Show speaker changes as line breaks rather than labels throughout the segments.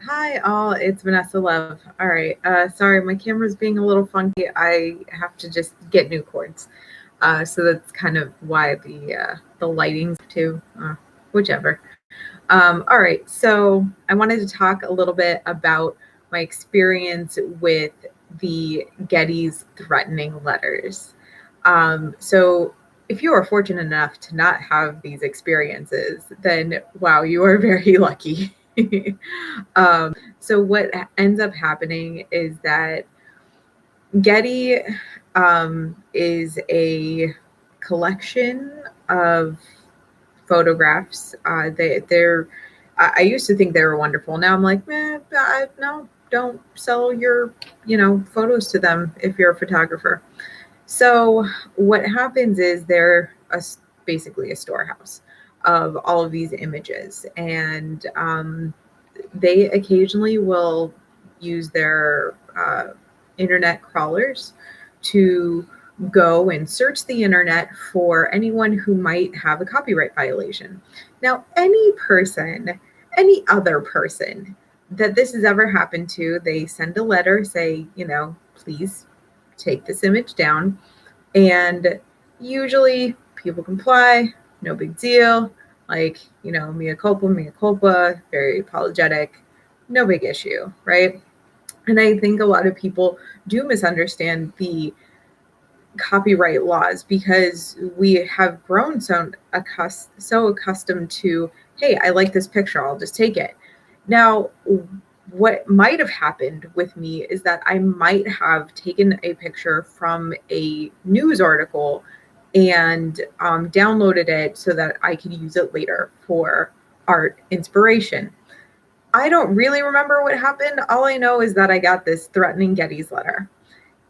Hi, all. It's Vanessa Love. All right. Sorry, my camera's being a little funky. I have to just get new cords. So that's kind of why the lighting's too, whichever. All right. So I wanted to talk a little bit about my experience with the Getty's threatening letters. So if you are fortunate enough to not have these experiences, then wow, you are very lucky. So what ends up happening is that Getty is a collection of photographs. They're I used to think they were wonderful. Now I'm like, no, don't sell your photos to them if you're a photographer. So what happens is basically a storehouse of all of these images, and they occasionally will use their internet crawlers to go and search the internet for anyone who might have a copyright violation. Now, any other person that this has ever happened to, they send a letter, say, please take this image down. And usually people comply, no big deal. Like, mea culpa, very apologetic, no big issue, right? And I think a lot of people do misunderstand the copyright laws because we have grown so accustomed to, hey, I like this picture, I'll just take it. Now, what might have happened with me is that I might have taken a picture from a news article and downloaded it so that I could use it later for art inspiration. I don't really remember what happened. All I know is that I got this threatening Getty's letter.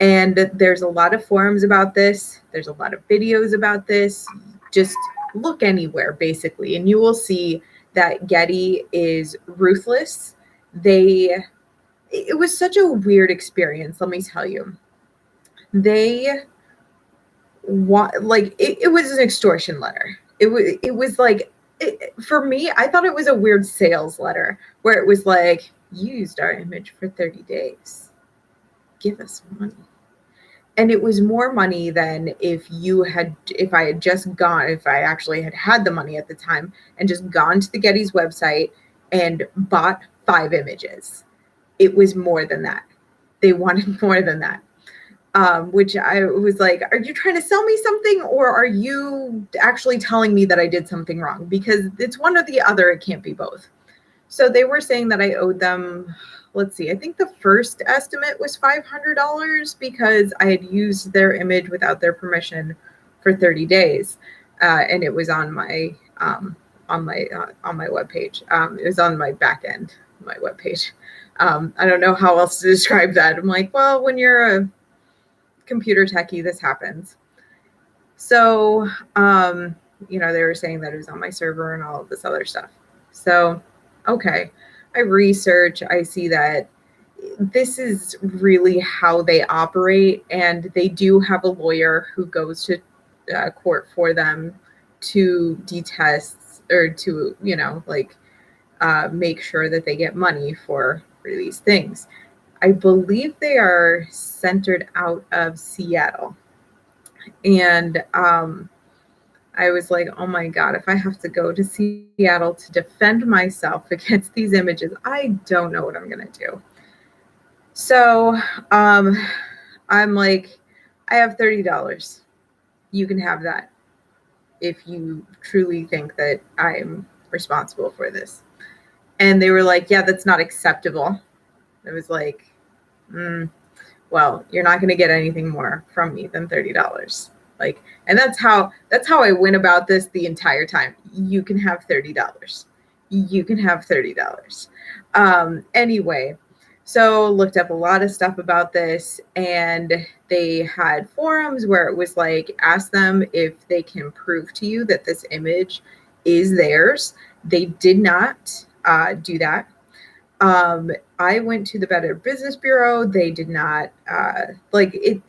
And there's a lot of forums about this. There's a lot of videos about this. Just look anywhere, basically, and you will see that Getty is ruthless. It was such a weird experience, let me tell you. It was an extortion letter. It was like, for me, I thought it was a weird sales letter where it was like, you used our image for 30 days. Give us money. And it was more money than if I actually had the money at the time and just gone to the Getty's website and bought 5 images. It was more than that. They wanted more than that. Which I was like, are you trying to sell me something, or are you actually telling me that I did something wrong? Because it's one or the other. It can't be both. So they were saying that I owed them, let's see, I think the first estimate was $500 because I had used their image without their permission for 30 days. And it was on my webpage. It was on my back end, my webpage. I don't know how else to describe that. I'm like, well, when you're a computer techie, this happens. So, they were saying that it was on my server and all of this other stuff. So, okay, I research, I see that this is really how they operate, and they do have a lawyer who goes to court for them to detest or to, make sure that they get money for these things. I believe they are centered out of Seattle. And I was like, oh my God, if I have to go to Seattle to defend myself against these images, I don't know what I'm going to do. So I'm like, I have $30. You can have that if you truly think that I'm responsible for this. And they were like, yeah, that's not acceptable. I was like, well, you're not going to get anything more from me than $30. And that's how I went about this the entire time. You can have $30. You can have $30. Anyway, so looked up a lot of stuff about this, and they had forums where it was like, ask them if they can prove to you that this image is theirs. They did not do that. I went to the Better Business Bureau. They did not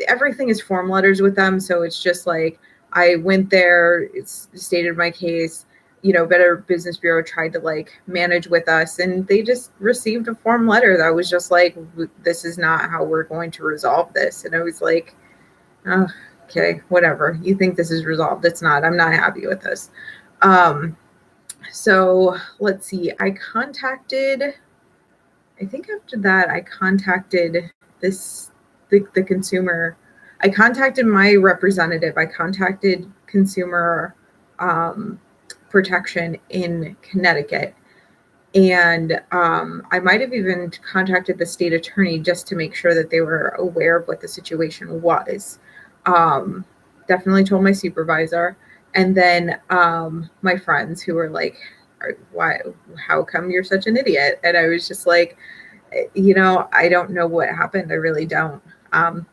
everything is form letters with them. So it's just like, I went there, it's stated my case. Better Business Bureau tried to like manage with us, and they just received a form letter that was just like, this is not how we're going to resolve this. And I was like, oh, okay, whatever. You think this is resolved. It's not. I'm not happy with this. So let's see. I think after that, I contacted the consumer. I contacted my representative. I contacted consumer protection in Connecticut. And I might have even contacted the state attorney just to make sure that they were aware of what the situation was. Definitely told my supervisor. And then my friends who were like, why, how come you're such an idiot? And I was just like, I don't know what happened. I really don't. I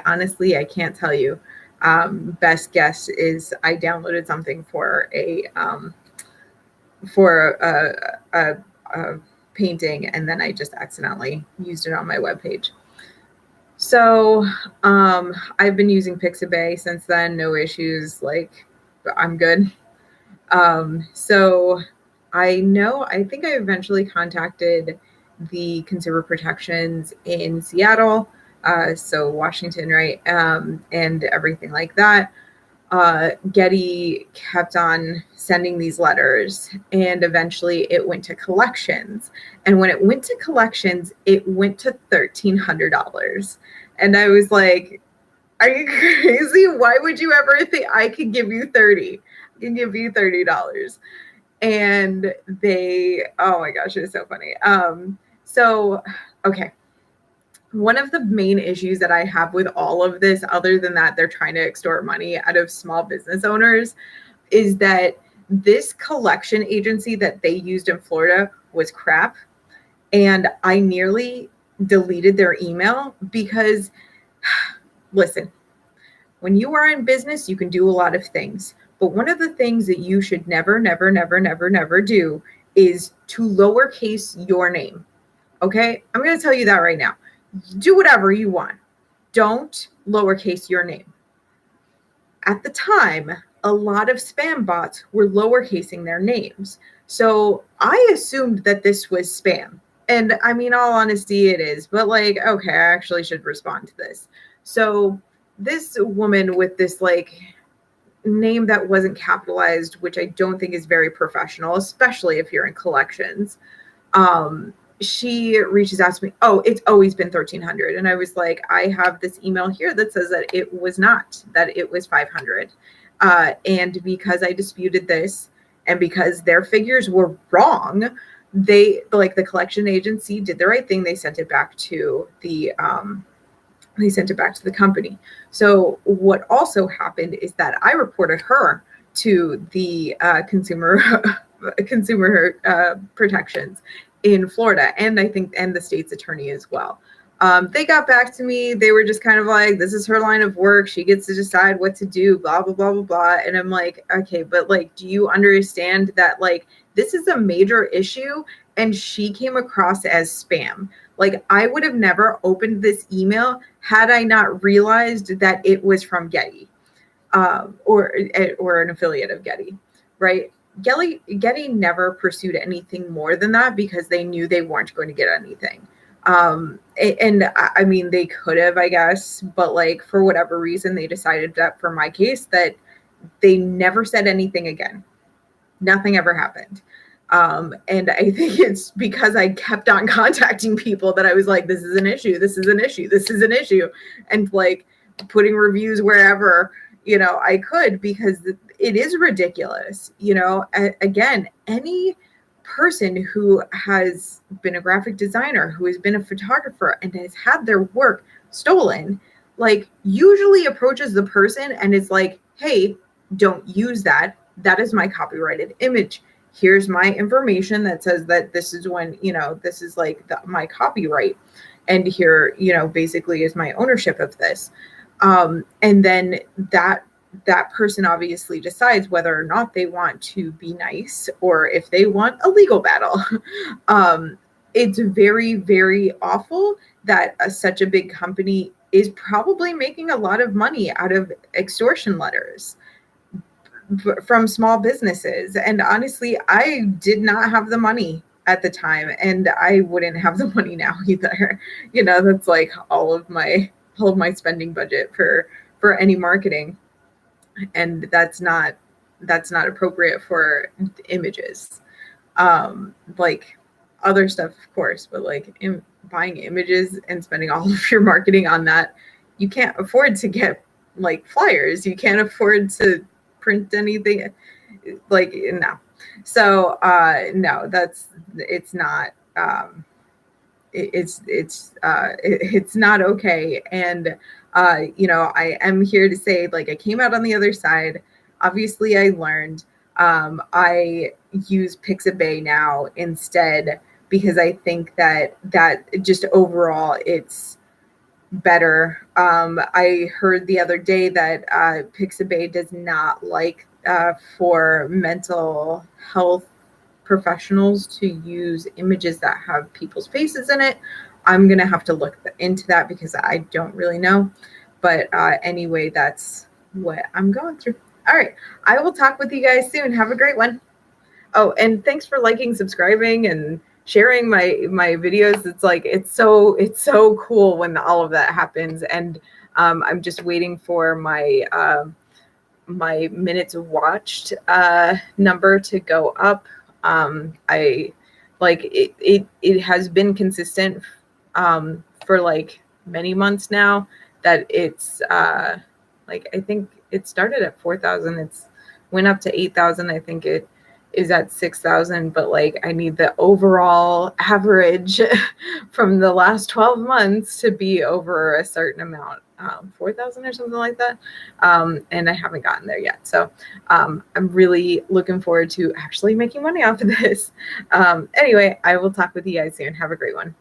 honestly, I can't tell you. Best guess is I downloaded something for a painting, and then I just accidentally used it on my webpage. So I've been using Pixabay since then. No issues. Like, I'm good. So I think I eventually contacted the consumer protections in Seattle, so Washington, right, and everything like that. Getty kept on sending these letters, and eventually it went to collections. And when it went to collections, it went to $1,300. And I was like, are you crazy? Why would you ever think I could give you 30? I can give you $30. And they, oh my gosh, it's so funny. Okay. One of the main issues that I have with all of this, other than that they're trying to extort money out of small business owners, is that this collection agency that they used in Florida was crap. And I nearly deleted their email because, listen, when you are in business, you can do a lot of things. But one of the things that you should never, never, never, never, never do is to lowercase your name. Okay? I'm going to tell you that right now. Do whatever you want. Don't lowercase your name. At the time, a lot of spam bots were lowercasing their names. So I assumed that this was spam. And I mean, all honesty, it is. But like, okay, I actually should respond to this. So this woman with this like name that wasn't capitalized, which I don't think is very professional, especially if you're in collections, she reaches out to me. Oh, it's always been 1,300. And I was like, I have this email here that says that it was not, that it was 500. And because I disputed this, and because their figures were wrong, they, like, the collection agency did the right thing. They sent it back to the company. So what also happened is that I reported her to the consumer protections in Florida, and I think, and the state's attorney as well. They got back to me. They were just kind of like, this is her line of work. She gets to decide what to do, blah, blah, blah, blah, blah. And I'm like, okay, but like, do you understand that like, this is a major issue, and she came across as spam? Like, I would have never opened this email had I not realized that it was from Getty, or an affiliate of Getty, right? Getty never pursued anything more than that because they knew they weren't going to get anything. And I mean, they could have, I guess, but like, for whatever reason, they decided that for my case, that they never said anything again. Nothing ever happened. And I think it's because I kept on contacting people that I was like, this is an issue. This is an issue. This is an issue. And like putting reviews wherever, I could, because it is ridiculous. Again, any person who has been a graphic designer, who has been a photographer and has had their work stolen, like, usually approaches the person and is like, hey, don't use that. That is my copyrighted image. Here's my information that says that this is when, this is like my copyright. And here, basically is my ownership of this. And then that person obviously decides whether or not they want to be nice or if they want a legal battle. It's very, very awful that such a big company is probably making a lot of money out of extortion letters. from small businesses. And honestly, I did not have the money at the time, and I wouldn't have the money now either. That's like all of my spending budget for any marketing, and that's not appropriate for images. Like other stuff, of course, but like buying images and spending all of your marketing on that, you can't afford to get like flyers. You can't afford to print anything. Like, no. So no, it's not. It's not okay. And I am here to say, like, I came out on the other side. Obviously I learned. I use Pixabay now instead, because I think that just overall it's better. I heard the other day that Pixabay does not like for mental health professionals to use images that have people's faces in it. I'm gonna have to look into that because I don't really know. But anyway, that's what I'm going through. All right, I will talk with you guys soon. Have a great one. Oh, and thanks for liking, subscribing, and sharing my videos. It's like it's so cool when all of that happens. And I'm just waiting for my minutes watched number to go up. I like it has been consistent for like many months now, that it's like, I think it started at 4,000, it's went up to 8,000. I think it is at 6,000, but like I need the overall average from the last 12 months to be over a certain amount, 4,000 or something like that. And I haven't gotten there yet. So I'm really looking forward to actually making money off of this. Anyway, I will talk with you guys soon. Have a great one.